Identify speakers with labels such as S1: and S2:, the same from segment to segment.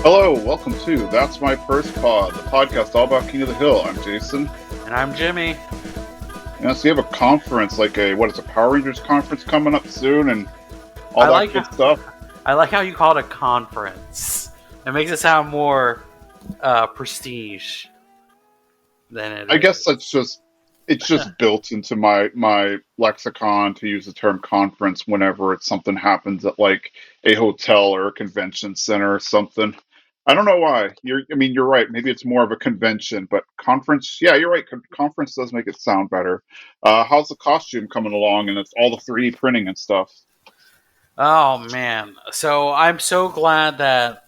S1: Hello, welcome to That's My First Pod, the podcast all about King of the Hill. I'm Jason.
S2: And I'm Jimmy.
S1: So you have a conference, like a Power Rangers conference coming up soon and all
S2: I
S1: that
S2: like
S1: good stuff.
S2: I like how you call it a conference. It makes it sound more prestige than it
S1: I guess
S2: is.
S1: it's just built into my lexicon to use the term conference whenever it's something happens at like a hotel or a convention center or something. I don't know why. You're right. Maybe it's more of a convention, but conference. Yeah, you're right. Conference does make it sound better. How's the costume coming along? And it's all the 3D printing and stuff.
S2: Oh man! So I'm so glad that.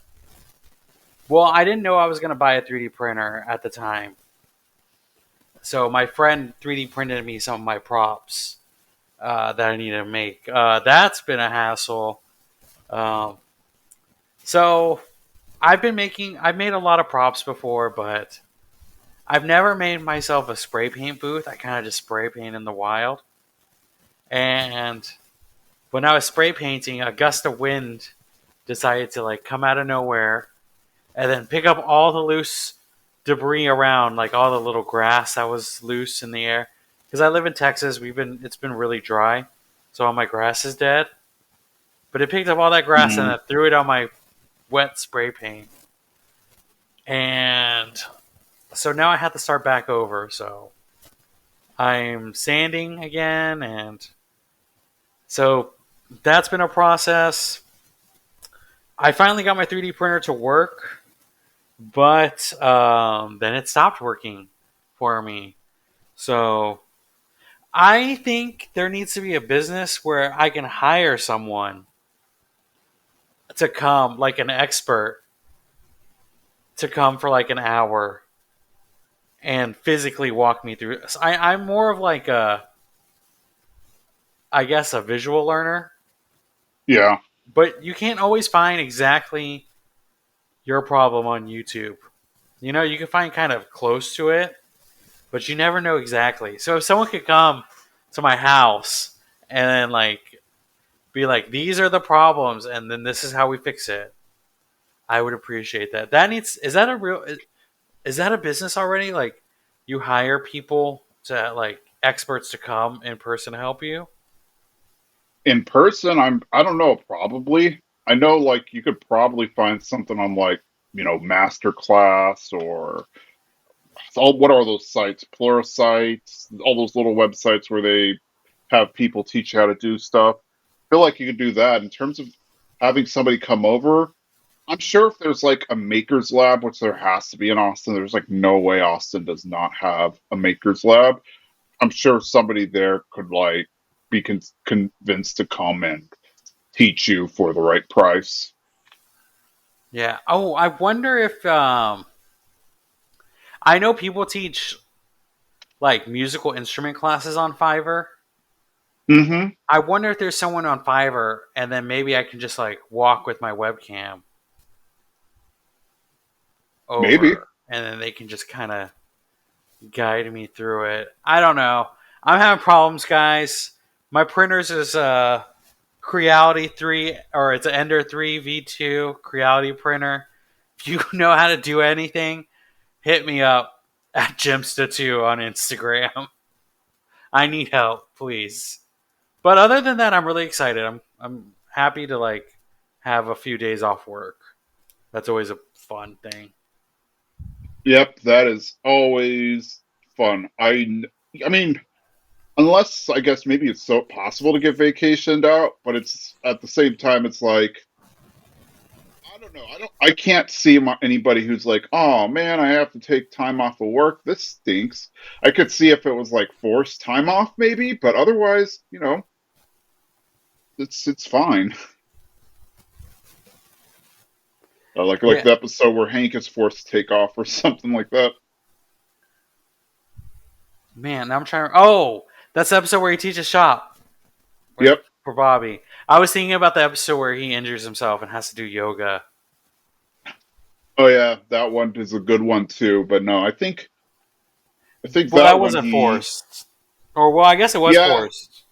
S2: Well, I didn't know I was going to buy a 3D printer at the time. So my friend 3D printed me some of my props that I needed to make. That's been a hassle. Um, so I've made a lot of props before, but I've never made myself a spray paint booth. I kind of just spray paint in the wild. And when I was spray painting, a gust of wind decided to like come out of nowhere and then pick up all the loose debris around, like all the little grass that was loose in the air. Because I live in Texas, it's been really dry, so all my grass is dead. But it picked up all that grass and
S1: Mm,
S2: it threw it on my wet spray paint, and so now I have to start back over. So I'm sanding again, and so that's been a process. I finally got my 3D printer to work, but then it stopped working for me. So I think there needs to be a business where I can hire someone to come, like an expert, to come for like an hour and physically walk me through. I'm more of like I guess, a visual learner,
S1: yeah.
S2: but you can't always find exactly your problem on YouTube. You know, you can find kind of close to it, but you never know exactly. So if someone could come to my house and then like be like, these are the problems, and then this is how we fix it, I would appreciate that. That needs is that a real is that a business already? Like you hire people to like experts to come in person to help you?
S1: In person, I don't know, probably. I know like you could probably find something on like, Masterclass or all what are those sites? Pluralsites, all those little websites where they have people teach you how to do stuff. I feel like you could do that. In terms of having somebody come over, I'm sure if there's like a maker's lab, which there has to be in Austin, there's like no way Austin does not have a maker's lab. I'm sure somebody there could like be convinced to come and teach you for the right price.
S2: Yeah. Oh, I wonder if I know people teach like musical instrument classes on Fiverr.
S1: Hmm.
S2: I wonder if there's someone on Fiverr, and then maybe I can just like walk with my webcam
S1: Maybe.
S2: over, and then they can just kind of guide me through it. I don't know. I'm having problems, guys. My printer's is Creality 3, or it's an Ender 3 V2 Creality printer. If you know how to do anything, hit me up at Jimsta2 on Instagram. I need help, please. But other than that, I'm really excited. I'm happy to like have a few days off work. That's always a fun thing.
S1: Yep, that is always fun. I mean, unless I guess maybe it's so possible to get vacationed out, but it's at the same time, it's like I don't know. I can't see anybody who's like, oh man, I have to take time off of work. This stinks. I could see if it was like forced time off, maybe, but otherwise, it's fine. Like
S2: Yeah,
S1: the episode where Hank is forced to take off or something like that.
S2: man. Now I'm trying. Oh, that's the episode where he teaches shop
S1: Yep.
S2: for Bobby. I was thinking about the episode where he injures himself and has to do yoga.
S1: Oh yeah, that one is a good one too. But no, I think
S2: Well, that
S1: that one
S2: wasn't
S1: he
S2: forced. Or well, I guess it was
S1: yeah,
S2: forced.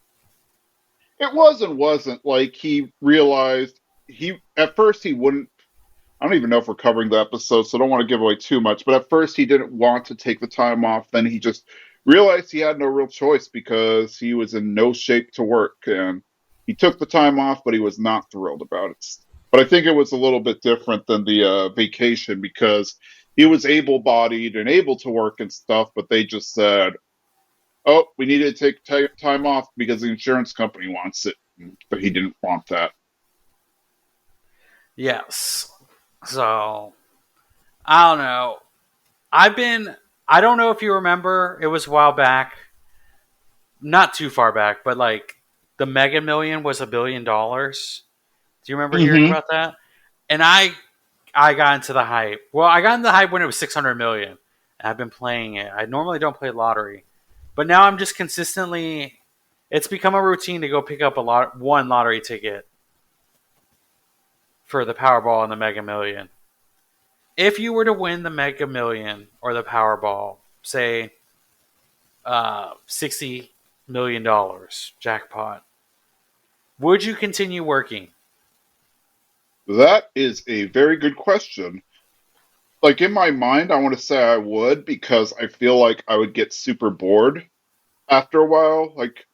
S1: it wasn't like he realized he at first he wouldn't. I don't even know if we're covering the episode, so I don't want to give away too much. But at first, he didn't want to take the time off. Then he just realized he had no real choice because he was in no shape to work. And he took the time off, but he was not thrilled about it. But I think it was a little bit different than the vacation because he was able bodied and able to work and stuff, but they just said, oh, we need to take time off because the insurance company wants it. But he didn't want that.
S2: Yes. So I don't know. I've been. I don't know if you remember. It was a while back, not too far back, but like the Mega Million was $1 billion. Do you remember hearing
S1: Hmm.
S2: about that? And I got into the hype. Well, I got into the hype when it was 600 million. And I've been playing it. I normally don't play lottery, but now I'm just consistently. It's become a routine to go pick up one lottery ticket for the Powerball and the Mega Million. If you were to win the Mega Million or the Powerball, say $60 million jackpot, would you continue working?
S1: That is a very good question. Like in my mind, I want to say I would because I feel like I would get super bored after a while. Like,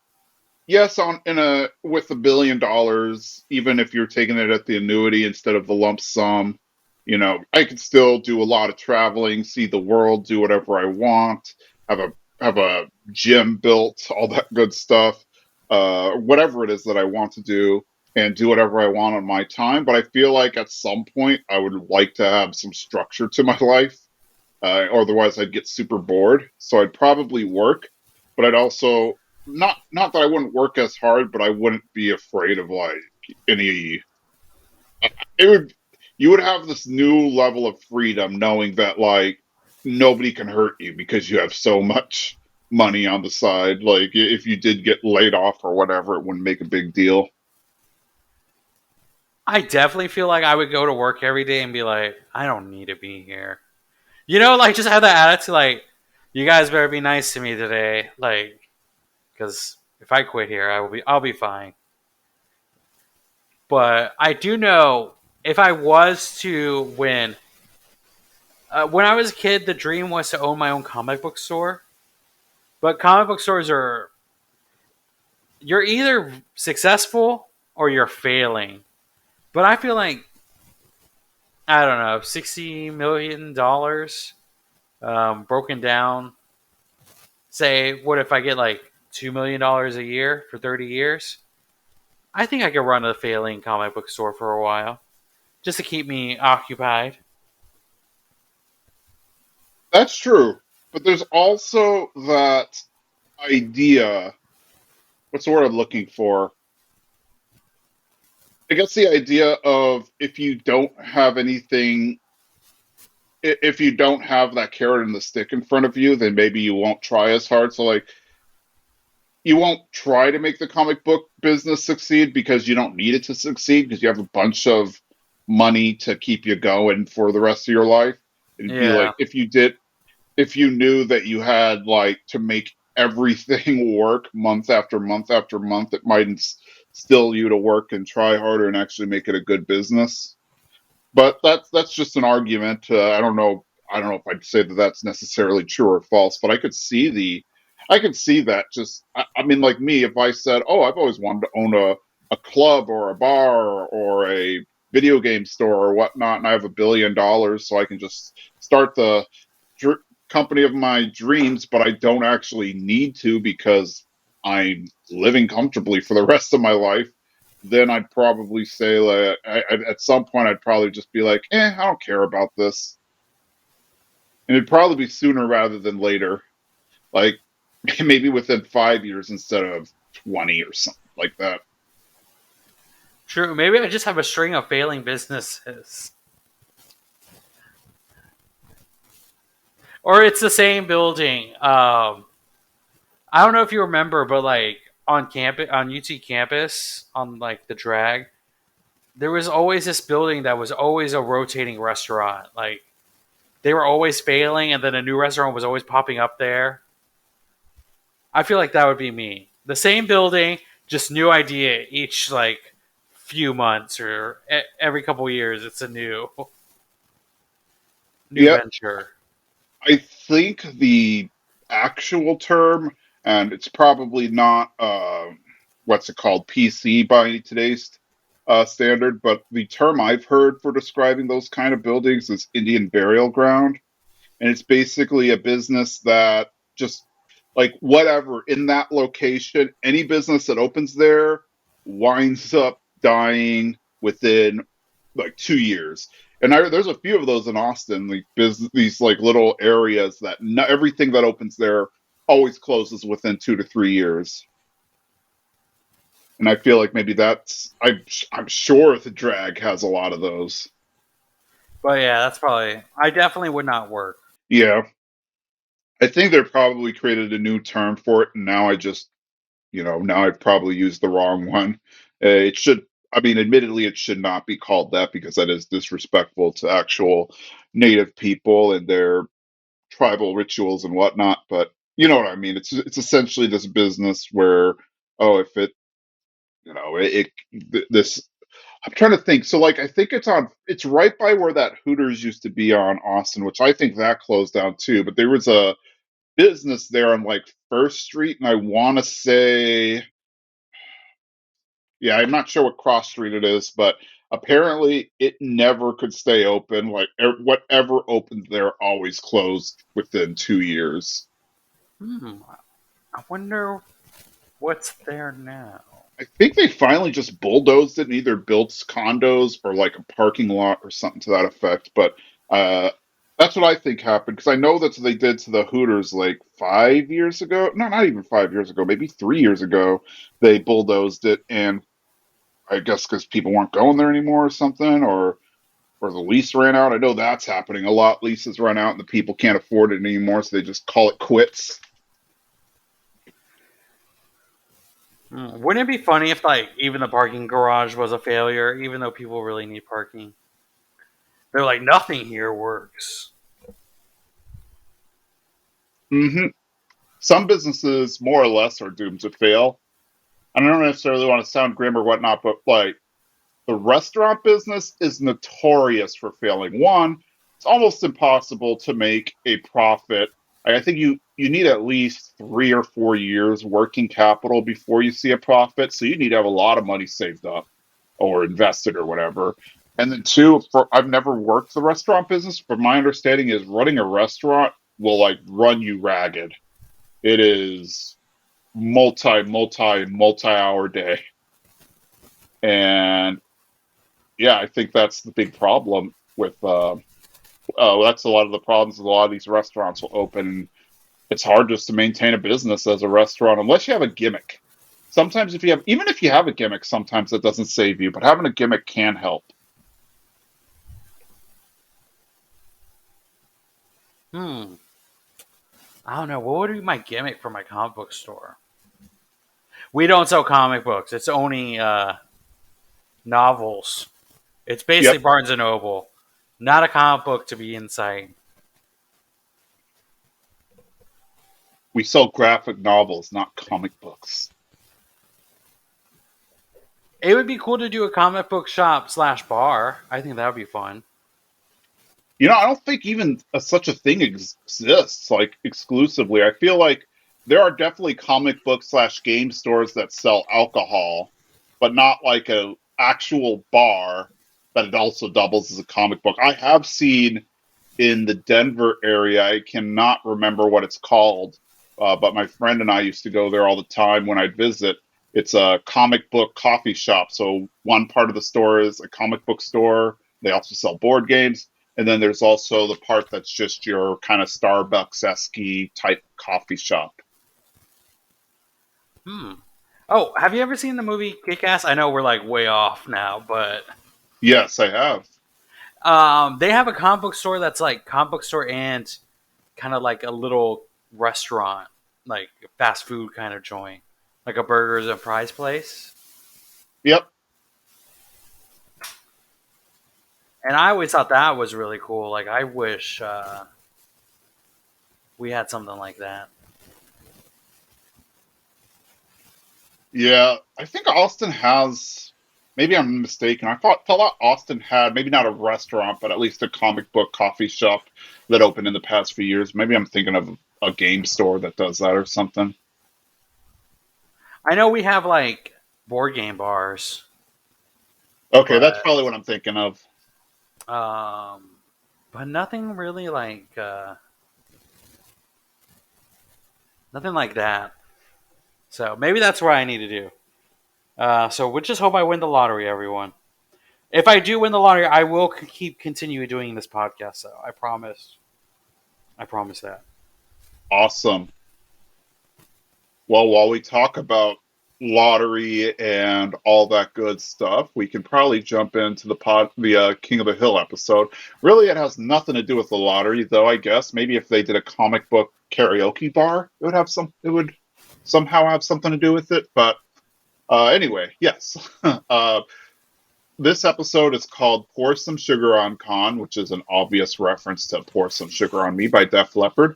S1: yes, on in a with $1 billion, even if you're taking it at the annuity instead of the lump sum, I could still do a lot of traveling, see the world, do whatever I want, have a gym built, all that good stuff, whatever it is that I want to do, and do whatever I want on my time. But I feel like at some point I would like to have some structure to my life, or otherwise I'd get super bored. So I'd probably work, but I'd also not that I wouldn't work as hard, but I wouldn't be afraid of like any. It would you would have this new level of freedom knowing that like nobody can hurt you because you have so much money on the side. Like if you did get laid off or whatever, it wouldn't make a big deal.
S2: I definitely feel like I would go to work every day and be like, I don't need to be here. You know, like just have that attitude, like, you guys better be nice to me today, like, because if I quit here, I'll be fine. But I do know if I was to win, when I was a kid, the dream was to own my own comic book store. But comic book stores are you're either successful or you're failing. But I feel like I don't know, $60 million broken down. Say, what if I get like $2 million a year for 30 years? I think I could run a failing comic book store for a while just to keep me occupied.
S1: That's true, but there's also that idea. What's the word I'm looking for? I guess the idea of if you don't have anything, if you don't have that carrot and the stick in front of you, then maybe you won't try as hard. So, like, you won't try to make the comic book business succeed because you don't need it to succeed because you have a bunch of money to keep you going for the rest of your life. It'd be
S2: Yeah.
S1: like if you knew that you had like to make everything work month after month after month, it might instill you to work and try harder and actually make it a good business. But that's just an argument. I don't know. I don't know if I'd say that that's necessarily true or false, but I could see that. Just, I mean, like me, if I said, "Oh, I've always wanted to own a club or a bar or a video game store or whatnot, and I have $1 billion, so I can just start the dr- company of my dreams, but I don't actually need to because I'm living comfortably for the rest of my life." Then I'd probably say like at some point I'd probably just be like, I don't care about this, and it'd probably be sooner rather than later, like maybe within 5 years instead of 20 or something like that.
S2: True. Maybe I just have a string of failing businesses. Or it's the same building. I don't know if you remember, but like on campus, on UT campus, on like the drag, there was always this building that was always a rotating restaurant. Like they were always failing, and then a new restaurant was always popping up there. I feel like that would be me. The same building, just new idea each like few months or every couple years. It's a new. new
S1: Yeah,
S2: venture.
S1: I think the actual term, and it's probably not what's it called, PC by today's standard, but the term I've heard for describing those kind of buildings is Indian burial ground. And it's basically a business that just like whatever in that location, any business that opens there winds up dying within like 2 years. And there's a few of those in Austin, like business, these like little areas that everything that opens there always closes within 2 to 3 years. And I feel like maybe I'm sure the drag has a lot of those.
S2: But yeah, that's probably. I definitely would not work.
S1: Yeah, I think they probably created a new term for it, and now now I've probably used the wrong one. It should, I mean, admittedly, it should not be called that because that is disrespectful to actual native people and their tribal rituals and whatnot. But you know what I mean? It's essentially this business where, oh, if it, this. I'm trying to think. So, like, I think it's right by where that Hooters used to be on Austin, which I think that closed down too. But there was a business there on like First Street, and I want to say, yeah, I'm not sure what cross street it is, but apparently it never could stay open. Like whatever opened there always closed within 2 years.
S2: Hmm. I wonder what's there now.
S1: I think they finally just bulldozed it and either built condos or like a parking lot or something to that effect. But uh, that's what I think happened because I know that's what they did to the Hooters like 5 years ago. No, not even 5 years ago, maybe 3 years ago. They bulldozed it, and I guess because people weren't going there anymore or something, or the lease ran out. I know that's happening a lot. Leases run out and the people can't afford it anymore, so they just call it quits.
S2: Wouldn't it be funny if like even the parking garage was a failure, even though people really need parking? They're like nothing here works.
S1: Hmm. Some businesses, more or less, are doomed to fail. I don't necessarily want to sound grim or whatnot, but like the restaurant business is notorious for failing. One, it's almost impossible to make a profit. I think you need at least 3 or 4 years working capital before you see a profit. So you need to have a lot of money saved up or invested or whatever. And then two, I've never worked the restaurant business, but my understanding is running a restaurant will like run you ragged. It is multi hour day. And yeah, I think that's the big problem with that's a lot of the problems with a lot of these restaurants will open. It's hard just to maintain a business as a restaurant unless you have a gimmick. Sometimes if you have even if you have a gimmick, sometimes it doesn't save you, but having a gimmick can help.
S2: Hmm. I don't know. What would be my gimmick for my comic book store? We don't sell comic books. It's only novels. It's basically
S1: Yep.
S2: Barnes and Noble, not a comic book to be in sight.
S1: We sell graphic novels, not comic books.
S2: It would be cool to do a comic book shop slash bar. I think that would be fun.
S1: I don't think even such a thing exists like exclusively. I feel like there are definitely comic book slash game stores that sell alcohol, but not like a actual bar that it also doubles as a comic book. I have seen in the Denver area. I cannot remember what it's called, but my friend and I used to go there all the time when I'd visit. It's a comic book coffee shop. So one part of the store is a comic book store. They also sell board games. And then there's also the part that's just your kind of Starbucks esque type coffee shop.
S2: Hmm. Oh, have you ever seen the movie Kick Ass? I know we're like way off now, but
S1: Yes, I have.
S2: they have a comic book store that's like comic book store and kind of like a little restaurant, like fast food kind of joint, like a burgers and fries place.
S1: Yep.
S2: And I always thought that was really cool. Like I wish we had something like that.
S1: Yeah. I think Austin has. Maybe I'm mistaken. Thought Austin had maybe not a restaurant, but at least a comic book coffee shop that opened in the past few years. Maybe I'm thinking of a game store that does that or something.
S2: I know we have like board game bars,
S1: Okay, that's
S2: but
S1: probably what I'm thinking of.
S2: um, but nothing really like nothing like that. So maybe that's what I need to do. So we just hope I win the lottery, everyone. If I do win the lottery, I will keep continuing doing this podcast. So I promise. I promise that.
S1: Awesome. Well, while we talk about lottery and all that good stuff, we can probably jump into the King of the Hill episode. Really, it has nothing to do with the lottery, though. I guess maybe if they did a comic book karaoke bar, it would have some. It would somehow have something to do with it. But anyway, yes. This episode is called "Pour Some Sugar on Kahn," which is an obvious reference to "Pour Some Sugar on Me" by Def Leppard.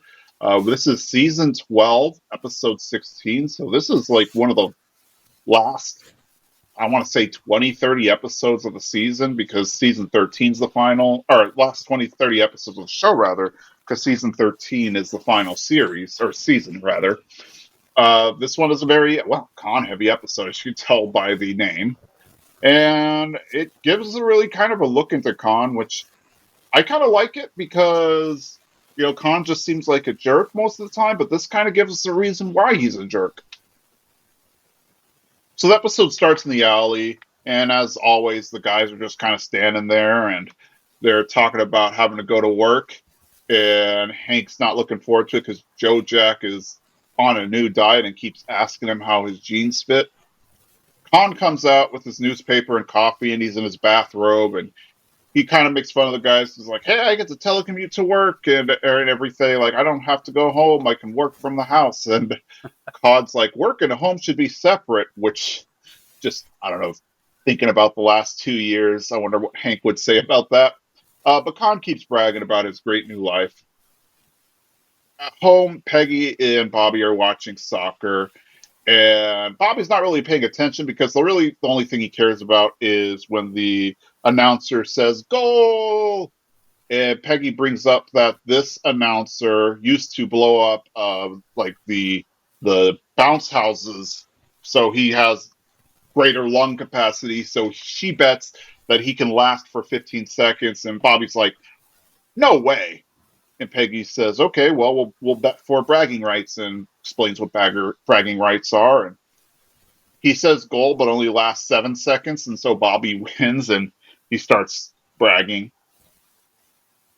S1: This is season 12, episode 16. So this is like one of the last, I want to say 20, 30 episodes of the season because season 13 is the final, or last 20, 30 episodes of the show, rather, because season 13 is the final series, or season, rather. This one is a very, well, Kahn heavy episode, as you can tell by the name. And it gives a really kind of a look into Kahn, which I kind of like it because, Kahn just seems like a jerk most of the time, but this kind of gives us a reason why he's a jerk. So the episode starts in the alley, and as always, the guys are just kind of standing there and they're talking about having to go to work. And Hank's not looking forward to it because Joe Jack is on a new diet and keeps asking him how his jeans fit. Khan comes out with his newspaper and coffee, and he's in his bathrobe, and he kind of makes fun of the guys. He's like, "Hey, I get to telecommute to work and everything. Like, I don't have to go home. I can work from the house." And Cod's like, "Work and home should be separate," which just I don't know. Thinking about the last 2 years, I wonder what Hank would say about that. But Con keeps bragging about his great new life. At home, Peggy and Bobby are watching soccer, and Bobby's not really paying attention because the only thing he cares about is when the announcer says "goal." And Peggy brings up that this announcer used to blow up like the bounce houses, so he has greater lung capacity. So she bets that he can last for 15 seconds, and Bobby's like, "No way." And Peggy says, "Okay, well, we'll bet for bragging rights," and explains what bragging rights are. And he says goal, but only lasts 7 seconds, and so Bobby wins, and he starts bragging.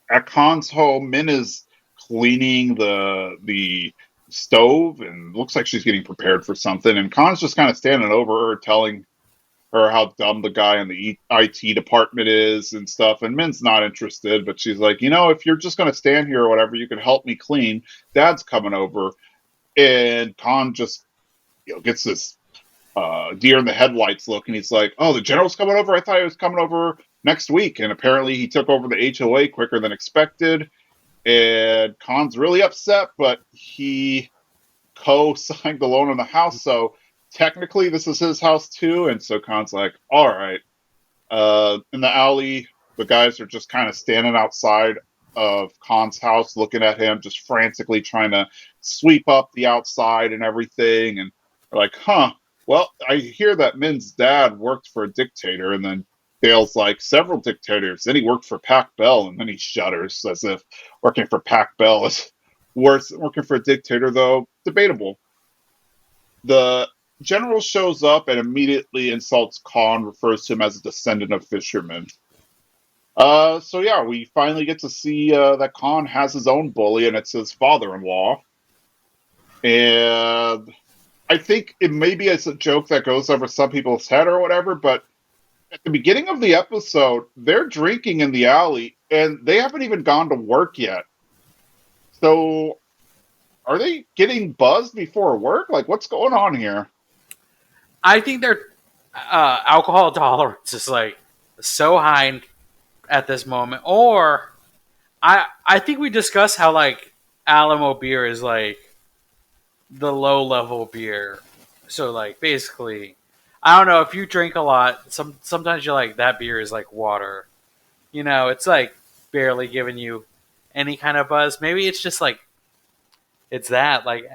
S1: At Khan's home, Min is cleaning the stove, and looks like she's getting prepared for something. And Khan's just kind of standing over her, telling her how dumb the guy in the IT department is and stuff. And Min's not interested, but she's like, if you're just going to stand here or whatever, you can help me clean. Dad's coming over. And Khan just gets this deer in the headlights look, and he's like, "Oh, the general's coming over. I thought he was coming over next week." And apparently he took over the HOA quicker than expected. And Khan's really upset, but he co-signed the loan on the house, so technically this is his house too. And so Khan's like, "All right." In the alley, the guys are just kind of standing outside of Khan's house, looking at him, just frantically trying to sweep up the outside and everything. And they're like, "Huh? Well, I hear that Min's dad worked for a dictator." And then Dale's like, "Several dictators. Then he worked for Pac Bell," and then he shudders as if working for Pac Bell is worse than working for a dictator, though debatable. The general shows up and immediately insults Khan, refers to him as a descendant of fishermen. So yeah, we finally get to see that Khan has his own bully, and it's his father-in-law. And I think it maybe it's a joke that goes over some people's head or whatever, but at the beginning of the episode, they're drinking in the alley, and they haven't even gone to work yet. So are they getting buzzed before work? Like, what's going on here?
S2: I think their alcohol tolerance is like so high at this moment. Or I think we discussed how like Alamo beer is like the low level beer. So like basically, I don't know if you drink a lot. Sometimes you're like that beer is like water. It's like barely giving you any kind of buzz. Maybe it's just like it's that like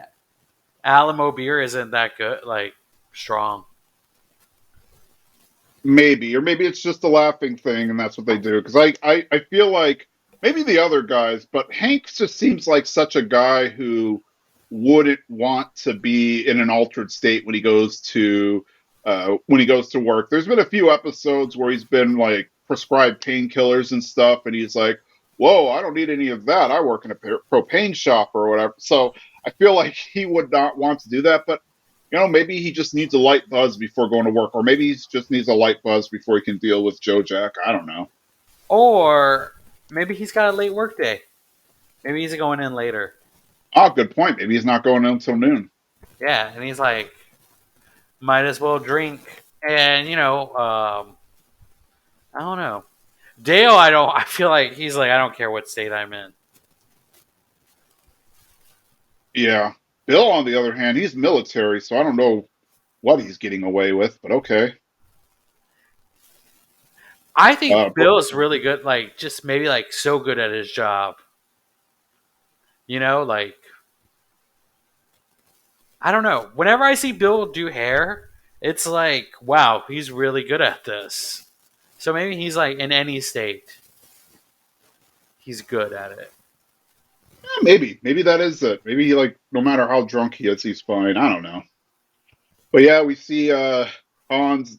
S2: Alamo beer isn't that good, like strong.
S1: Maybe, or maybe it's just a laughing thing, and that's what they do. Because I feel like maybe the other guys, but Hank just seems like such a guy who wouldn't want to be in an altered state when he goes to work. There's been a few episodes where he's been like prescribed painkillers and stuff, and he's like, "Whoa, I don't need any of that. I work in a propane shop or whatever." So I feel like he would not want to do that, but maybe he just needs a light buzz before going to work, or maybe he just needs a light buzz before he can deal with Joe Jack. I don't know.
S2: Or maybe he's got a late work day. Maybe he's going in later.
S1: Ah, good point. Maybe he's not going until noon.
S2: Yeah, and he's like, might as well drink. And I don't know. Dale, I don't. I feel like he's like, I don't care what state I'm in.
S1: Yeah. Bill, on the other hand, he's military, so I don't know what he's getting away with, but okay.
S2: I think
S1: But
S2: Bill's really good. Like, just maybe like so good at his job. Like I don't know. Whenever I see Bill do hair, it's like, wow, he's really good at this. So maybe he's like in any state, he's good at it.
S1: maybe that is it. Maybe he like no matter how drunk he is, he's fine. I don't know. But yeah, we see Hans.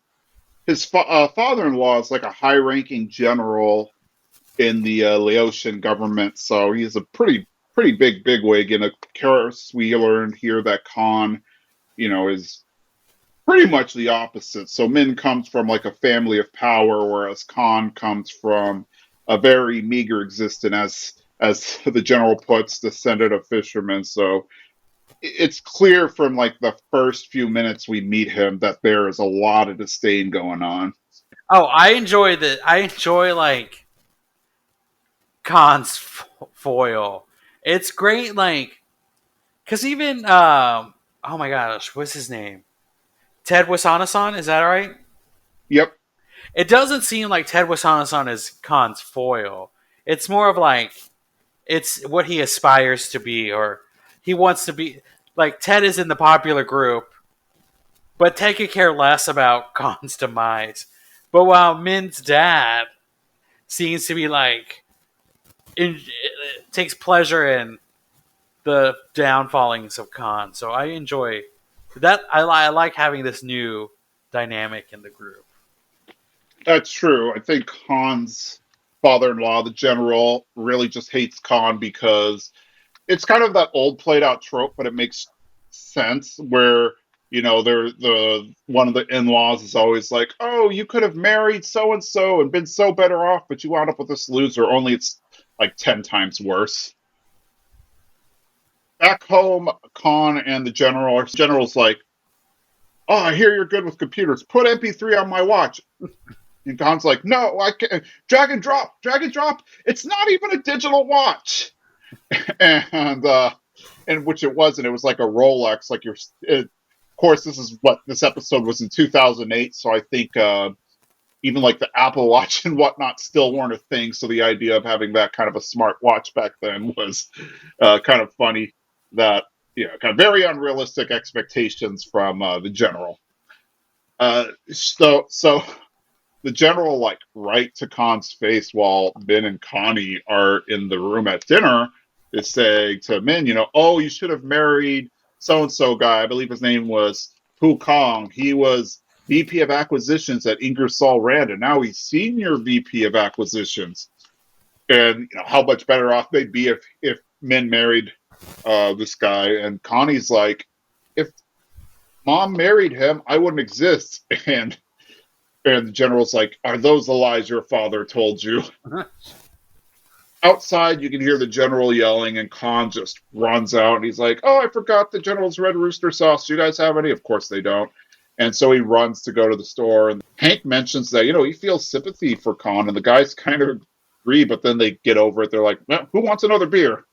S1: His father-in-law is like a high-ranking general in the Laotian government, so he's a pretty big bigwig. And of course, we learned here that Kahn, is pretty much the opposite. So Min comes from like a family of power, whereas Kahn comes from a very meager existence, as the general puts, descendant of fishermen. So it's clear from like the first few minutes we meet him that there is a lot of disdain going on.
S2: Oh, I enjoy the. I enjoy like Khan's foil. It's great, like because even oh my gosh, what's his name? Ted Wasanasan, is that right?
S1: Yep.
S2: It doesn't seem like Ted Wasanasan is Khan's foil. It's more of like it's what he aspires to be, or he wants to be. Like Ted is in the popular group, but Ted could care less about Khan's demise. But while Min's dad seems to be like takes pleasure in the downfallings of Khan, so I enjoy that. I like having this new dynamic in the group.
S1: That's true. I think Khan's father-in-law, the general, really just hates Khan because it's kind of that old played out trope, but it makes sense where they're the one of the in-laws is always like, "Oh, you could have married so and so and been so better off, but you wound up with this loser." Only it's like 10 times worse. Back home, Khan and the general's like, "Oh, I hear you're good with computers. Put MP3 on my watch." And Khan's like, "No, I can't. Drag and drop, drag and drop. It's not even a digital watch." and and which it wasn't. It was like a Rolex. Like of course, this is what this episode was in 2008. So I think even like the Apple Watch and whatnot still weren't a thing. So the idea of having that kind of a smart watch back then was kind of funny. That kind of very unrealistic expectations from the general. So the general, like right to Khan's face while Min and Connie are in the room at dinner, is saying to Min, "Oh, you should have married so and so guy. I believe his name was Pu Kong. He was VP of Acquisitions at Ingersoll Rand, and now he's Senior VP of Acquisitions. And how much better off they'd be if Min married this guy." And Connie's like, "If Mom married him, I wouldn't exist." And the general's like, "Are those the lies your father told you?" Outside, you can hear the general yelling, and Khan just runs out. And he's like, "Oh, I forgot the general's red rooster sauce. Do you guys have any?" Of course they don't. And so he runs to go to the store. And Hank mentions that, he feels sympathy for Khan. And the guys kind of agree, but then they get over it. They're like, "Well, who wants another beer?"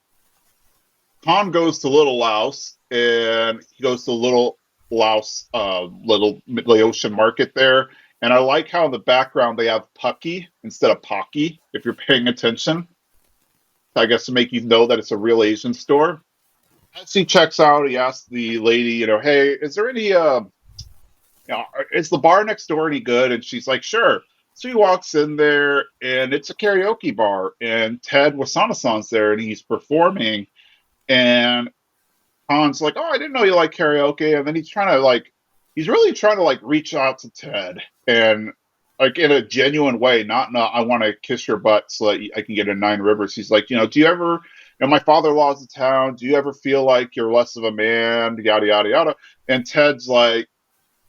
S1: Khan goes to Little Louse, and he goes to Little Laos little Laotian market there. And I like how in the background they have Pucky instead of Pocky, if you're paying attention. I guess to make you know that it's a real Asian store. As he checks out, he asks the lady, hey, is there any is the bar next door any good? And she's like, sure. So he walks in there, and it's a karaoke bar, and Ted Wasanasan's there, and he's performing. And Kahn's like, oh, I didn't know you like karaoke. And then he's really trying to like reach out to Ted, and like in a genuine way, not in a, I want to kiss your butt so that I can get in Nine Rivers. He's like, do you ever, my father-in-law's in town. Do you ever feel like you're less of a man? Yada, yada, yada. And Ted's like,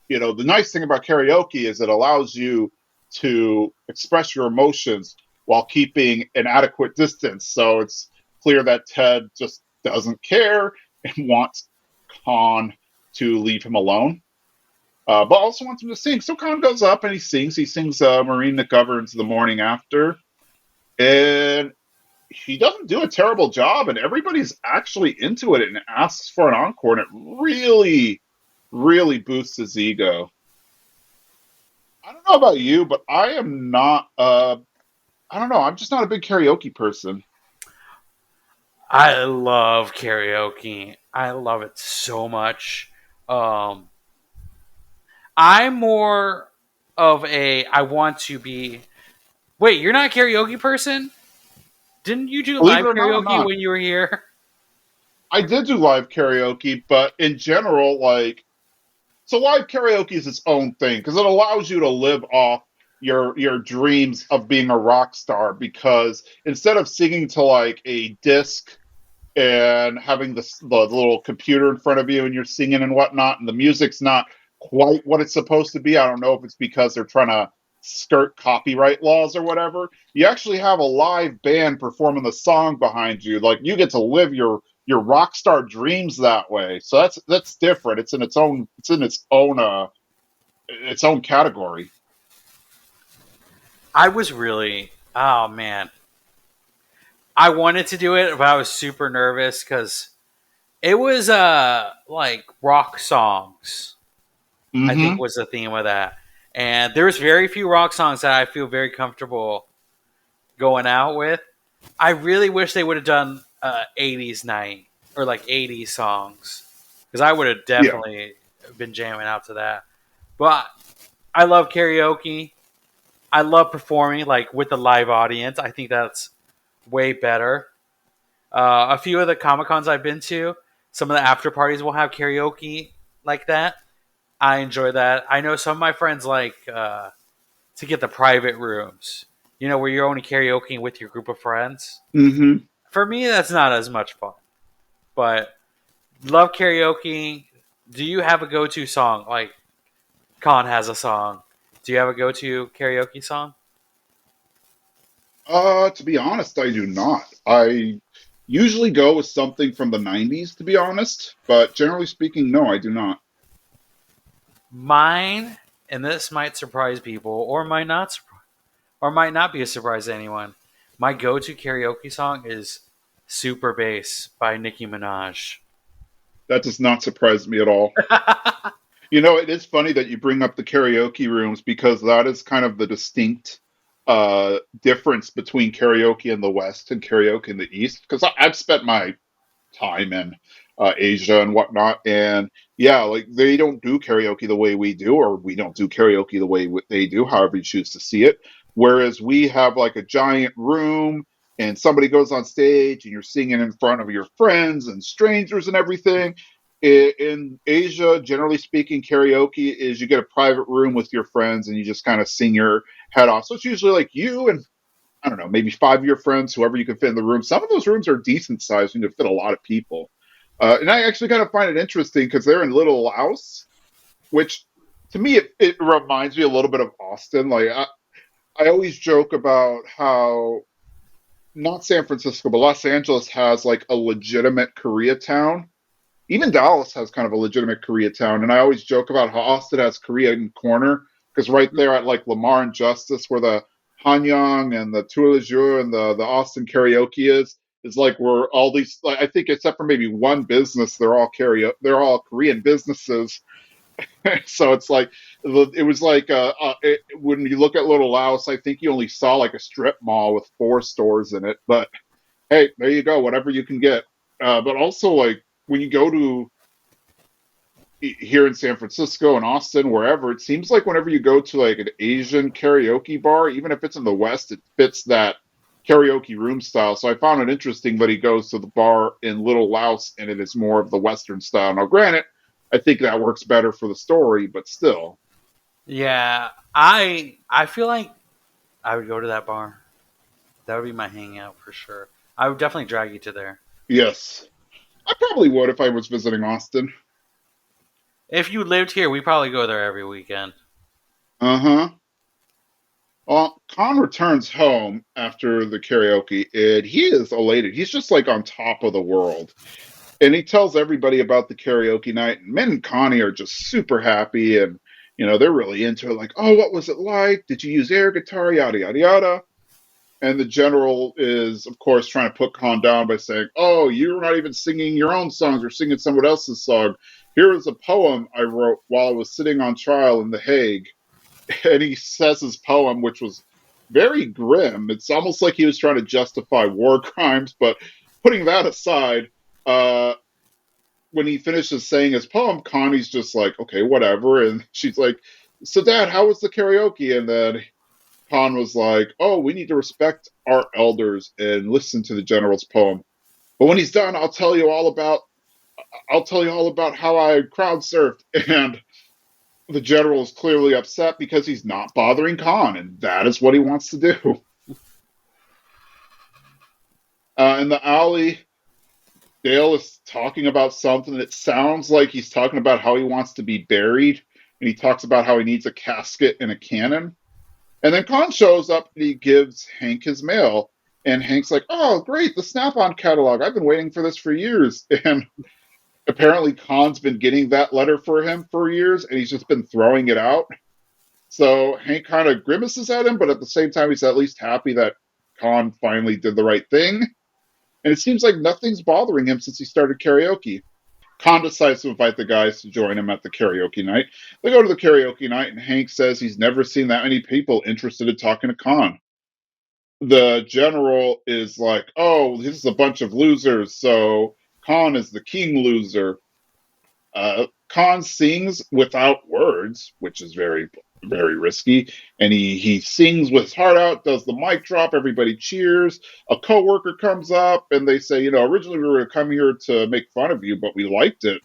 S1: the nice thing about karaoke is it allows you to express your emotions while keeping an adequate distance. So it's clear that Ted just doesn't care and wants Kahn to leave him alone, but also wants him to sing. So Kahn goes up and he sings. He sings Marine that Governs the Morning After. And he doesn't do a terrible job, and everybody's actually into it and asks for an encore, and it really, really boosts his ego. I don't know about you, but I am not. I don't know. I'm just not a big karaoke person.
S2: I love karaoke. I love it so much. Um, I'm more of a I want to be. Wait, you're not a karaoke person? Didn't you do
S1: Believe it
S2: live
S1: or not, I'm
S2: karaoke
S1: not.
S2: when you were here?
S1: I did do live karaoke, but in general, like, so live karaoke is its own thing because it allows you to live off your dreams of being a rock star. Because instead of singing to like a disc and having the little computer in front of you and you're singing and whatnot, and the music's not quite what it's supposed to be. I don't know if it's because they're trying to skirt copyright laws or whatever. You actually have a live band performing the song behind you. Like you get to live your rock star dreams that way. So that's different. It's in its own category.
S2: I was really. Oh man, I wanted to do it, but I was super nervous because it was like rock songs. I think
S1: Mm-hmm.
S2: was the theme of that, and there was very few rock songs that I feel very comfortable going out with. I really wish they would have done '80s night or like '80s songs because I would have
S1: Yeah.
S2: definitely been jamming out to that. But I love karaoke. I love performing like with the live audience. I think that's way better. A few of the Comic Cons I've been to, some of the after parties will have karaoke like that. I enjoy that. I know some of my friends like to get the private rooms, where you're only karaokeing with your group of friends.
S1: Mm-hmm.
S2: For me, that's not as much fun, but love karaoke. Do you have a go to song? Like Kahn has a song. Do you have a go to karaoke song?
S1: To be honest, I do not. I usually go with something from the 90s, to be honest, but generally speaking, no, I do not.
S2: Mine, and this might surprise people, or might not be a surprise to anyone. My go to karaoke song is "Super Bass" by Nicki Minaj.
S1: That does not surprise me at all. It is funny that you bring up the karaoke rooms because that is kind of the distinct difference between karaoke in the West and karaoke in the East. Because I've spent my time in Asia and whatnot. And yeah, like they don't do karaoke the way we do, or we don't do karaoke the way they do, however you choose to see it. Whereas we have like a giant room and somebody goes on stage and you're singing in front of your friends and strangers and everything. In Asia, generally speaking, karaoke is you get a private room with your friends and you just kind of sing your head off. So it's usually like you and I don't know, maybe five of your friends, whoever you can fit in the room. Some of those rooms are decent sized, you can fit a lot of people. And I actually kind of find it interesting because they're in Little Laos, which to me it reminds me a little bit of Austin. Like I always joke about how not San Francisco, but Los Angeles has like a legitimate Koreatown. Even Dallas has kind of a legitimate Koreatown, and I always joke about how Austin has Korean Corner because right there at like Lamar and Justice, where the Hanyang and the Tour de Jour and the Austin Karaoke is like where all these like, I think except for maybe one business, they're all Korean businesses, So it's like it was like when you look at Little Laos, I think you only saw like a strip mall with 4 stores in it. But hey, there you go, whatever you can get. But also like when you go to here in San Francisco and Austin, wherever, it seems like whenever you go to like an Asian karaoke bar, even if it's in the West, it fits that karaoke room style. So I found it interesting that he goes to the bar in Little Laos and it is more of the Western style. Now, granted, I think that works better for the story, but still,
S2: Yeah, I feel like I would go to that bar. That would be my hangout for sure. I would definitely drag you to there.
S1: yes, I probably would if I was visiting Austin.
S2: If you lived here, we probably go there every weekend.
S1: Uh huh. Well, Kahn returns home after the karaoke and he is elated. He's just like on top of the world. And he tells everybody about the karaoke night. And Min and Connie are just super happy, and they're really into it. Like, oh, what was it like? Did you use air guitar? Yada yada yada. And the general is, of course, trying to put Con down by saying, "Oh, you're not even singing your own songs. You're singing someone else's song. Here is a poem I wrote while I was sitting on trial in The Hague." And he says his poem, which was very grim. It's almost like he was trying to justify war crimes. But putting that aside, uh, when he finishes saying his poem, Connie's just like, okay, whatever. And she's like, so Dad, how was the karaoke? And then Con was like, oh, we need to respect our elders and listen to the general's poem. But when he's done, I'll tell you all about how I crowd surfed. And the general is clearly upset because he's not bothering Con, and that is what he wants to do. In the alley, Dale is talking about something that sounds like he's talking about how he wants to be buried, and he talks about how he needs a casket and a cannon. And then Con shows up and he gives Hank his mail. And Hank's like, oh, great, the Snap on catalog. I've been waiting for this for years. And apparently, Con's been getting that letter for him for years, and he's just been throwing it out. So Hank kind of grimaces at him, but at the same time, he's at least happy that Con finally did the right thing. And it seems like nothing's bothering him since he started karaoke. Con decides to invite the guys to join him at the karaoke night. They go to the karaoke night, and Hank says he's never seen that many people interested in talking to Con. The general is like, oh, this is a bunch of losers, so Con is the king loser. Khan sings without words, which is very, very risky. And he sings with his heart out, does the mic drop, everybody cheers. A coworker comes up and they say, originally we were going to come here to make fun of you, but we liked it.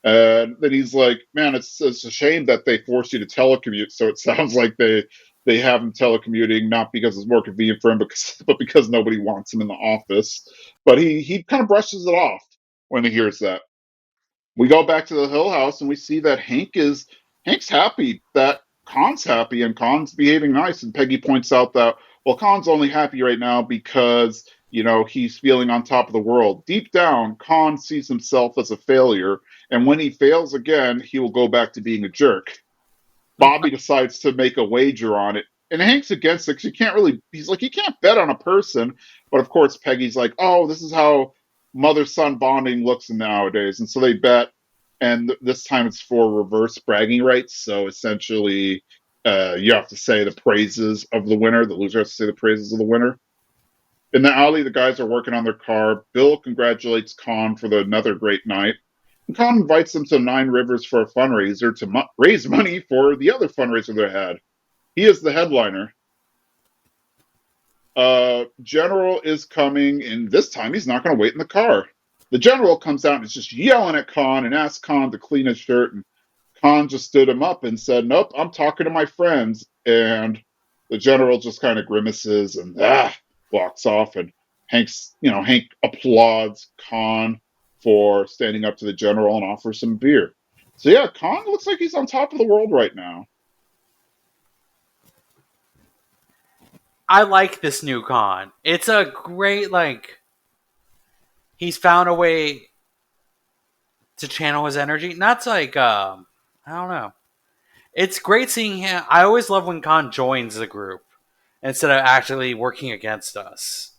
S1: And then he's like, man, it's a shame that they force you to telecommute. So it sounds like they have him telecommuting not because it's more convenient for him, but because nobody wants him in the office. But he kind of brushes it off when he hears that. We go back to the Hill House and we see that Hank's happy that Con's happy and Con's behaving nice. And Peggy points out that well, Con's only happy right now because he's feeling on top of the world. Deep down, Con sees himself as a failure, and when he fails again, he will go back to being a jerk. Bobby decides to make a wager on it. And Hank's against it because he's like, you can't bet on a person. But of course, Peggy's like, oh, this is how mother son bonding looks nowadays. And so they bet. And this time it's for reverse bragging rights. So essentially, you have to say the praises of the winner. The loser has to say the praises of the winner. In the alley, the guys are working on their car. Bill congratulates Con for another great night. And Con invites them to Nine Rivers for a fundraiser to raise money for the other fundraiser they had. He is the headliner. General is coming, and this time he's not going to wait in the car. The general comes out and is just yelling at Con and asks Con to clean his shirt. And Con just stood him up and said, nope, I'm talking to my friends. And the general just kind of grimaces and walks off. And Hank applauds Con for standing up to the general and offers some beer. So yeah, Con looks like he's on top of the world right now.
S2: I like this new con. It's a great he's found a way to channel his energy. And that's I don't know. It's great seeing him. I always love when Khan joins the group instead of actually working against us.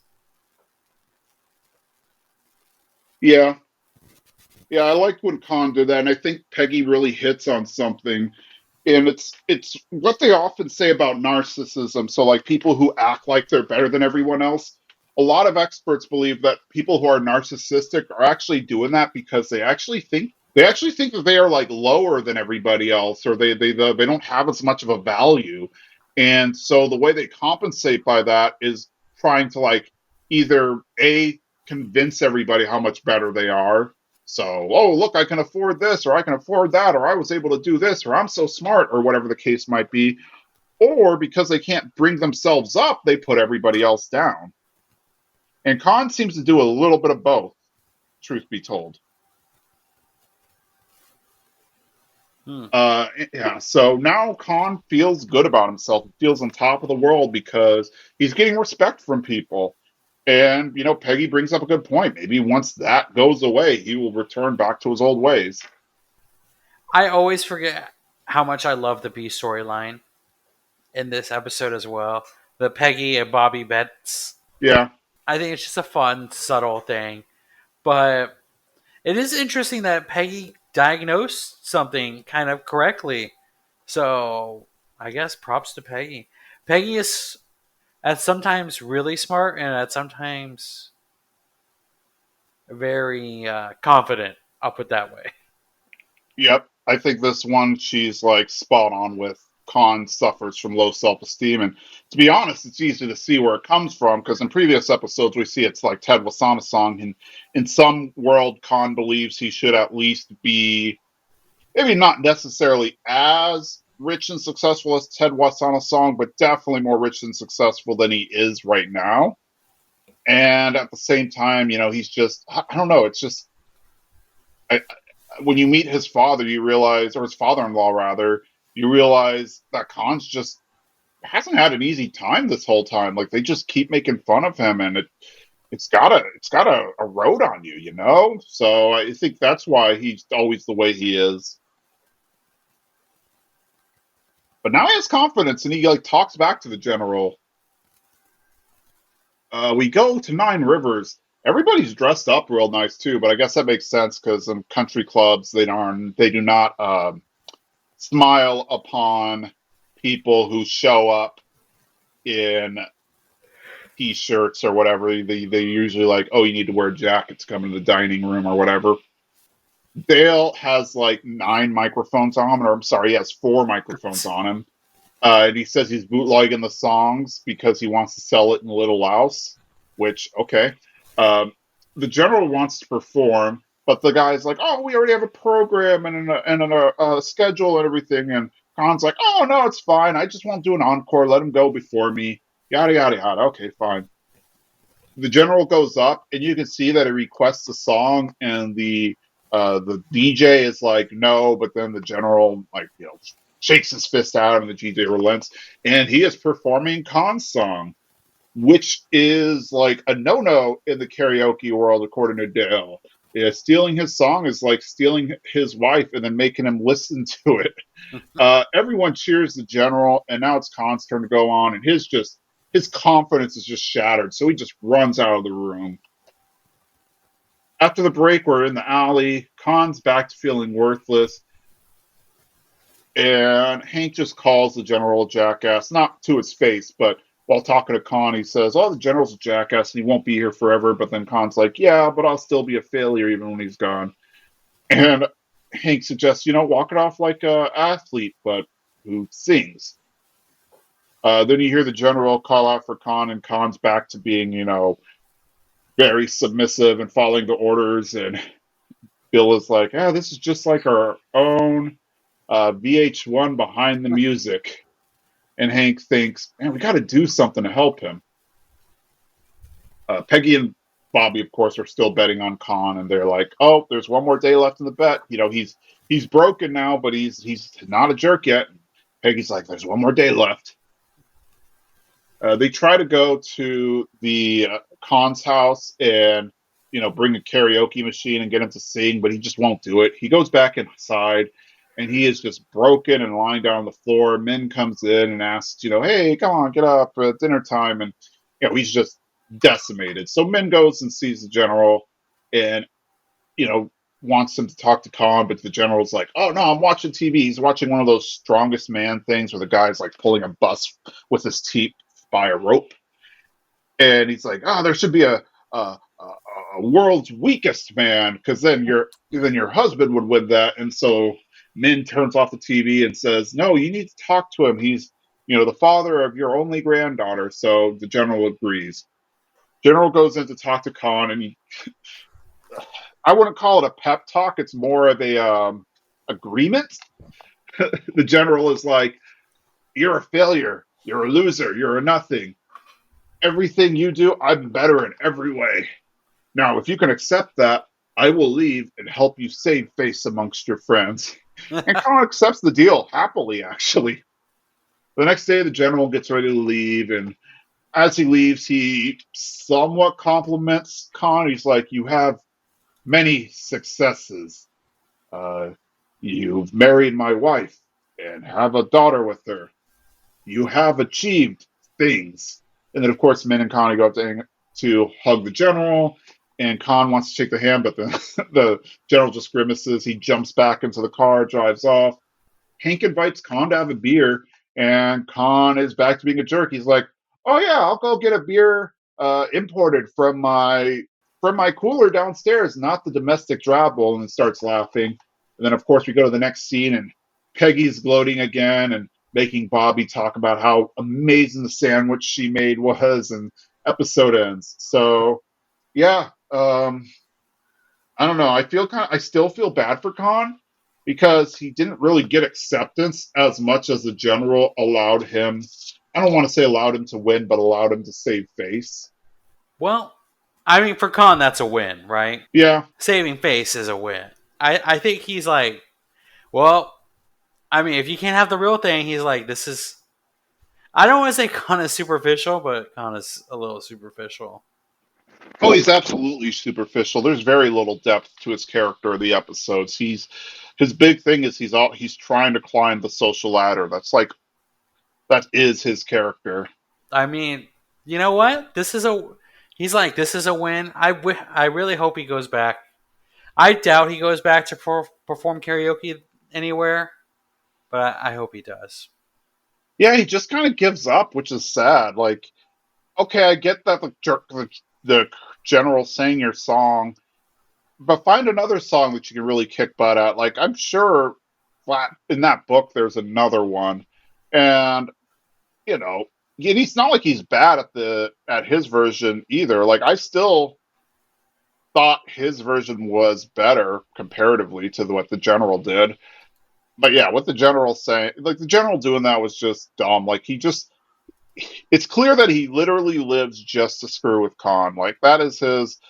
S1: Yeah, Yeah, I liked when Kahn did that, and I think Peggy really hits on something. And it's what they often say about narcissism. So like people who act like they're better than everyone else. A lot of experts believe that people who are narcissistic are actually doing that because they actually think that they are like lower than everybody else, or they don't have as much of a value. And so the way they compensate by that is trying to like either a convince everybody how much better they are, so, oh, look, I can afford this, or I can afford that, or I was able to do this, or I'm so smart, or whatever the case might be. Or because they can't bring themselves up, they put everybody else down. And Khan seems to do a little bit of both, truth be told.
S2: Hmm.
S1: Yeah, so now Khan feels good about himself. He feels on top of the world because he's getting respect from people. And, Peggy brings up a good point. Maybe once that goes away, he will return back to his old ways.
S2: I always forget how much I love the B storyline in this episode as well. The Peggy and Bobby bets.
S1: Yeah.
S2: I think it's just a fun, subtle thing. But it is interesting that Peggy diagnosed something kind of correctly. So I guess props to Peggy. Peggy is at sometimes really smart and at sometimes very confident. I'll put that way.
S1: Yep. I think this one she's like spot on with. Khan suffers from low self esteem. And to be honest, it's easy to see where it comes from because in previous episodes we see it's like Ted Wasana's song. And in some world, Khan believes he should at least be maybe not necessarily as rich and successful as Ted Wasana's song, but definitely more rich and successful than he is right now. And at the same time, he's just, I don't know, it's just, I, when you meet his father, you realize, or his father-in-law rather, you realize that Khan's just hasn't had an easy time this whole time. Like they just keep making fun of him, and it's got a road on you. So I think that's why he's always the way he is. But now he has confidence, and he like talks back to the general. We go to Nine Rivers. Everybody's dressed up real nice too, but I guess that makes sense because in country clubs they do not smile upon people who show up in t-shirts or whatever. They usually like, oh, you need to wear jackets coming to the dining room or whatever. Dale has like nine microphones on him, or I'm sorry, he has four microphones on him. And he says he's bootlegging the songs because he wants to sell it in Little Louse, which, okay. Um, the general wants to perform, but the guy's like, oh, we already have a program and a schedule and everything. And Khan's like, oh, no, it's fine. I just won't do an encore. Let him go before me. Yada, yada, yada. Okay, fine. The general goes up, and you can see that he requests a song, and the DJ is like, no, but then the general, like, shakes his fist at him, and the DJ relents, and he is performing Khan's song, which is like a no-no in the karaoke world, according to Dale. Yeah, stealing his song is like stealing his wife and then making him listen to it. Everyone cheers the general, and now it's Khan's turn to go on, and his confidence is just shattered, so he just runs out of the room. After the break, we're in the alley. Khan's back to feeling worthless, and Hank just calls the general a jackass, not to his face, but while talking to Khan, he says, "Oh, the general's a jackass, and he won't be here forever." But then Khan's like, "Yeah, but I'll still be a failure even when he's gone." And Hank suggests, walk it off like a athlete, but who sings. Then you hear the general call out for Khan, and Khan's back to being, very submissive and following the orders. And Bill is like, "Ah, this is just like our own VH1 behind the music." And Hank thinks, "Man, we got to do something to help him." Peggy and Bobby, of course, are still betting on Khan, and they're like, "Oh, there's one more day left in the bet. He's broken now, but he's not a jerk yet." Peggy's like, "There's one more day left." They try to go to the Khan's house and bring a karaoke machine and get him to sing, but he just won't do it. He goes back inside, and he is just broken and lying down on the floor. Min comes in and asks, "Hey, come on, get up, dinner time," and he's just decimated. So Min goes and sees the general, and you know wants him to talk to Kahn, but the general's like, "Oh no, I'm watching TV." He's watching one of those strongest man things where the guy's like pulling a bus with his teeth by a rope, and he's like, "Oh, there should be a world's weakest man, because then your husband would win that." And so Min turns off the TV and says, "No, you need to talk to him. He's the father of your only granddaughter." So the general agrees. General goes in to talk to Khan, and I wouldn't call it a pep talk. It's more of a agreement. The general is like, "You're a failure. You're a loser. You're a nothing. Everything you do, I'm better in every way. Now, if you can accept that, I will leave and help you save face amongst your friends." And Khan accepts the deal happily, actually. The next day, the general gets ready to leave, and as he leaves, he somewhat compliments Khan. He's like, "You have many successes. Uh, you've married my wife and have a daughter with her. You have achieved things." And then, of course, Min and Connie go up to hug the general, and Khan wants to shake the hand, but the, the general just grimaces. He jumps back into the car, drives off. Hank invites Khan to have a beer, and Khan is back to being a jerk. He's like, "Oh yeah, I'll go get a beer imported from my cooler downstairs, not the domestic drabble," and starts laughing. And then, of course, we go to the next scene, and Peggy's gloating again and making Bobby talk about how amazing the sandwich she made was, and episode ends. So, yeah, I don't know. I still feel bad for Khan because he didn't really get acceptance as much as the general allowed him. I don't want to say allowed him to win, but allowed him to save face.
S2: Well, I mean, for Khan, that's a win, right?
S1: Yeah.
S2: Saving face is a win. I think he's like, well, I mean, if you can't have the real thing, he's like, this is. I don't want to say Khan is superficial, but Khan is a little superficial.
S1: Oh, he's absolutely superficial. There's very little depth to his character in the episodes. His big thing is he's trying to climb the social ladder. That is his character.
S2: I mean, you know what? This is a. He's like, this is a win. I really hope he goes back. I doubt he goes back to perform karaoke anywhere, but I hope he does.
S1: Yeah, he just kind of gives up, which is sad. Like, okay, I get that the general sang your song, but find another song that you can really kick butt at. Like, I'm sure flat in that book there's another one, and you know, and he's not like he's bad at his version either. Like, I still thought his version was better comparatively to what the general did. But yeah, what the general saying, like the general doing that was just dumb. Like it's clear that he literally lives just to screw with Khan. Like that is his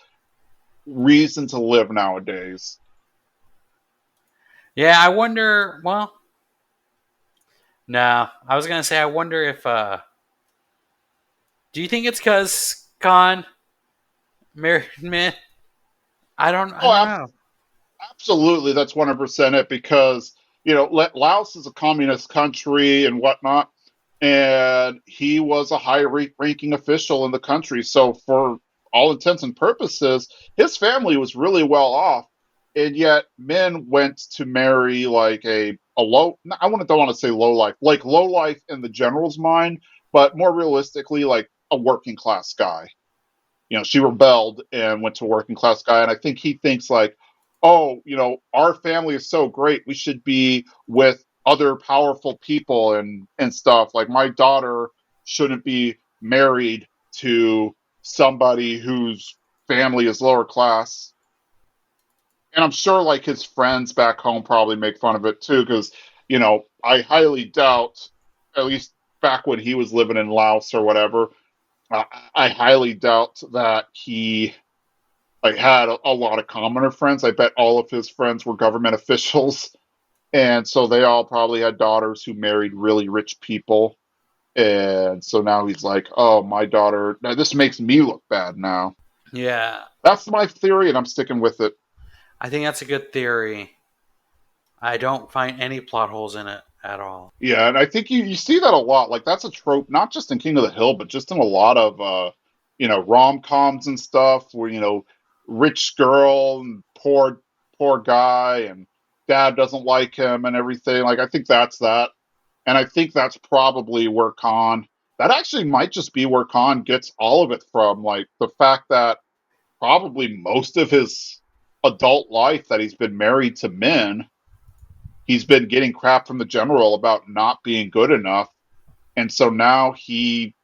S1: reason to live nowadays.
S2: Yeah, I wonder. Well, no, I was gonna say I wonder if. Do you think it's because Khan married men? I don't. I don't
S1: Oh,
S2: know.
S1: absolutely, that's 100% it because Laos is a communist country and whatnot, and he was a high-ranking official in the country. So, for all intents and purposes, his family was really well off, and yet men went to marry like a low. Don't want to say low life, like low life in the general's mind, but more realistically, like a working class guy. She rebelled and went to a working class guy. And I think he thinks like, oh, our family is so great. We should be with other powerful people and stuff. Like my daughter shouldn't be married to somebody whose family is lower class. And I'm sure like his friends back home probably make fun of it too, because, I highly doubt, at least back when he was living in Laos or whatever, I, I highly doubt that he like had a lot of commoner friends. I bet all of his friends were government officials, and so they all probably had daughters who married really rich people. And so now he's like, "Oh, my daughter. Now this makes me look bad now."
S2: Yeah,
S1: That's my theory, and I'm sticking with it.
S2: I think that's a good theory. I don't find any plot holes in it at all.
S1: Yeah, and I think you see that a lot. Like that's a trope, not just in King of the Hill, but just in a lot of rom coms and stuff, where rich girl and poor poor guy, and dad doesn't like him and everything. Like, I think that's that. And I think that's probably where Kahn, that actually might just be where Kahn gets all of it from. Like, the fact that probably most of his adult life that he's been married to men, he's been getting crap from the general about not being good enough. And so now he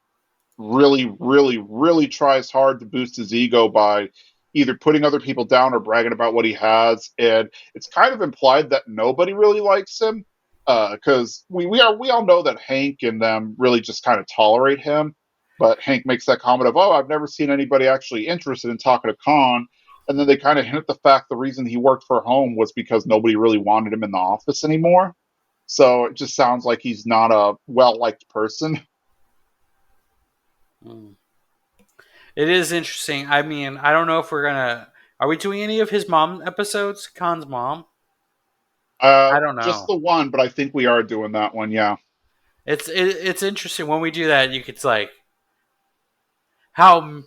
S1: really, really, really tries hard to boost his ego by either putting other people down or bragging about what he has. And it's kind of implied that nobody really likes him because we all know that Hank and them really just kind of tolerate him. But Hank makes that comment of, "Oh, I've never seen anybody actually interested in talking to Kahn." And then they kind of hint at the fact the reason he worked for home was because nobody really wanted him in the office anymore. So it just sounds like he's not a well liked person.
S2: Mm. It is interesting. I mean, I don't know if we're gonna. Are we doing any of his mom episodes? Khan's mom? I don't
S1: Just
S2: know.
S1: the one, but I think we are doing that one. Yeah.
S2: It's interesting when we do that. You could like how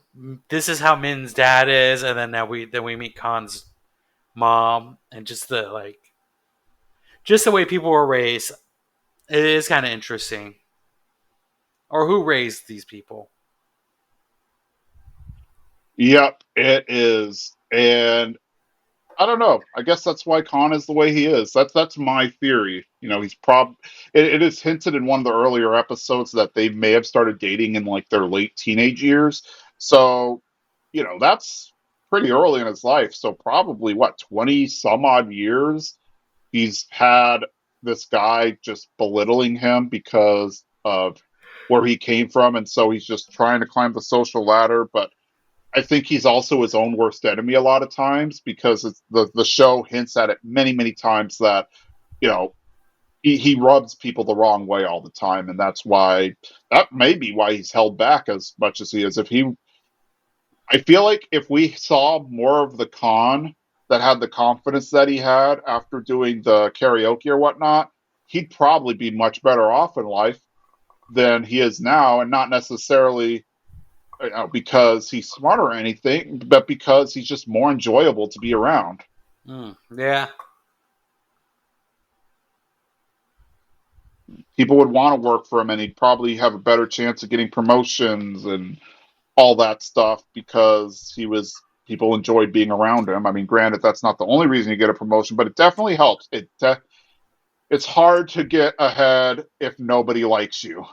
S2: this is how Min's dad is, and then we meet Khan's mom, and just the just the way people were raised. It is kind of interesting. Or who raised these people?
S1: Yep, it is. And I don't know. I guess that's why Khan is the way he is. That's my theory. You know, it is hinted in one of the earlier episodes that they may have started dating in like their late teenage years. So, that's pretty early in his life. So probably what, 20 some odd years he's had this guy just belittling him because of where he came from, and so he's just trying to climb the social ladder. But I think he's also his own worst enemy a lot of times because the show hints at it many many times that you know he rubs people the wrong way all the time, and that may be why he's held back as much as he is. I feel like if we saw more of the Khan that had the confidence that he had after doing the karaoke or whatnot, he'd probably be much better off in life than he is now, and not necessarily because he's smart or anything, but because he's just more enjoyable to be around.
S2: Yeah.
S1: People would want to work for him, and he'd probably have a better chance of getting promotions and all that stuff because people enjoyed being around him. I mean, granted, that's not the only reason you get a promotion, but it definitely helps. It's hard to get ahead if nobody likes you.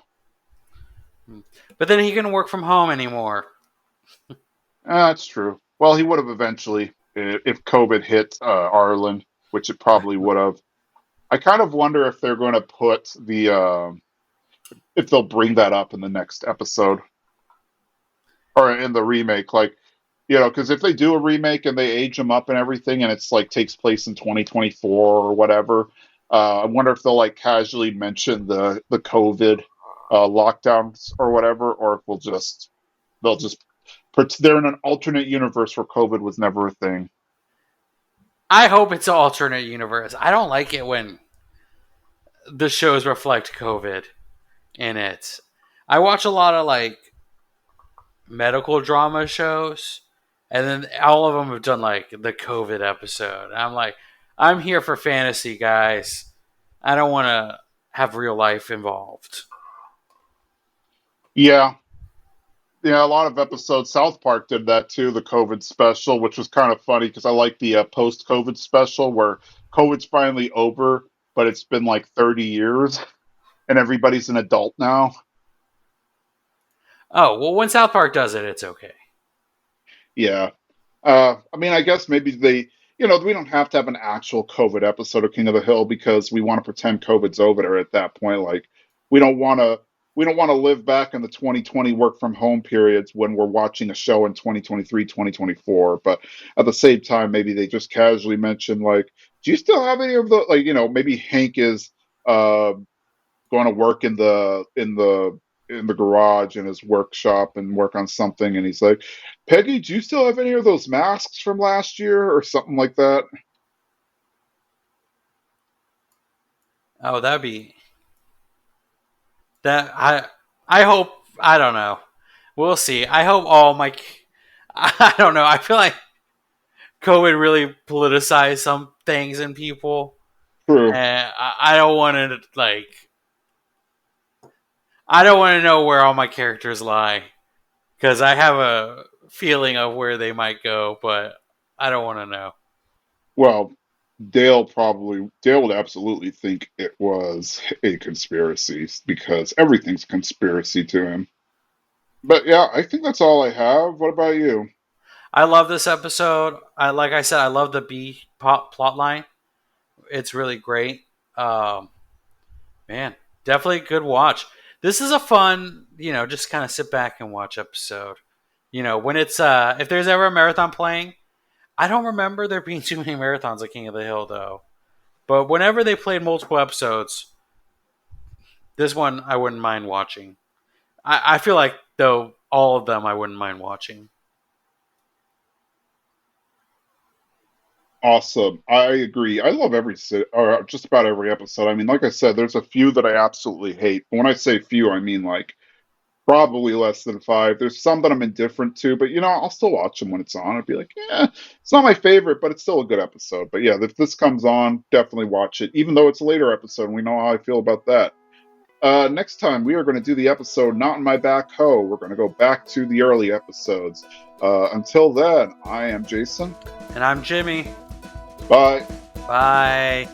S2: But then he couldn't work from home anymore.
S1: That's true. Well, he would have eventually if COVID hit Ireland, which it probably would have. I kind of wonder if they're going to put if they'll bring that up in the next episode or in the remake, like because if they do a remake and they age them up and everything, and it's like takes place in 2024 or whatever, I wonder if they'll like casually mention the COVID lockdowns or whatever, or if they'll just they're in an alternate universe where COVID was never a thing.
S2: I hope it's an alternate universe. I don't like it when the shows reflect COVID in it. I watch a lot of medical drama shows, and then all of them have done like the COVID episode. I'm like, I'm here for fantasy, guys. I don't want to have real life involved.
S1: Yeah, yeah, a lot of episodes. South Park did that too, the COVID special, which was kind of funny because I like the post-COVID special where COVID's finally over, but it's been like 30 years and everybody's an adult now.
S2: Oh well, when South Park does it, it's okay.
S1: Yeah. I mean, I guess maybe we don't have to have an actual COVID episode of King of the Hill because we want to pretend COVID's over at that point. Like, we don't want to, we don't want to live back in the 2020 work from home periods when we're watching a show in 2023, 2024. But at the same time, maybe they just casually mention like, do you still have any of the maybe Hank is uh, going to work in the garage in his workshop and work on something, and he's like, Peggy, do you still have any of those masks from last year or something like that?
S2: Oh, that'd be that. I hope. I don't know. We'll see. I hope all my. I don't know. I feel like COVID really politicized some things in people,
S1: True.
S2: and I don't want to I don't want to know where all my characters lie because I have a feeling of where they might go, but I don't want to know.
S1: Well, Dale would absolutely think it was a conspiracy because everything's conspiracy to him. But yeah, I think that's all I have. What about you?
S2: I love this episode. Like I said, I love the B plot line. It's really great. Um, Man, definitely a good watch. This is a fun, just kind of sit back and watch episode. When it's if there's ever a marathon playing, I don't remember there being too many marathons at King of the Hill though. But whenever they played multiple episodes, this one I wouldn't mind watching. I feel like though all of them I wouldn't mind watching.
S1: Awesome. I agree. I love or just about every episode. I mean, like I said, there's a few that I absolutely hate. When I say few, I mean like probably less than five. There's some that I'm indifferent to, but I'll still watch them when it's on. I'd be like, yeah, it's not my favorite, but it's still a good episode. But yeah, if this comes on, definitely watch it, even though it's a later episode. And we know how I feel about that. Next time, we are going to do the episode Not in My Back Hoe. We're going to go back to the early episodes. Until then, I am Jason.
S2: And I'm Jimmy.
S1: Bye.
S2: Bye.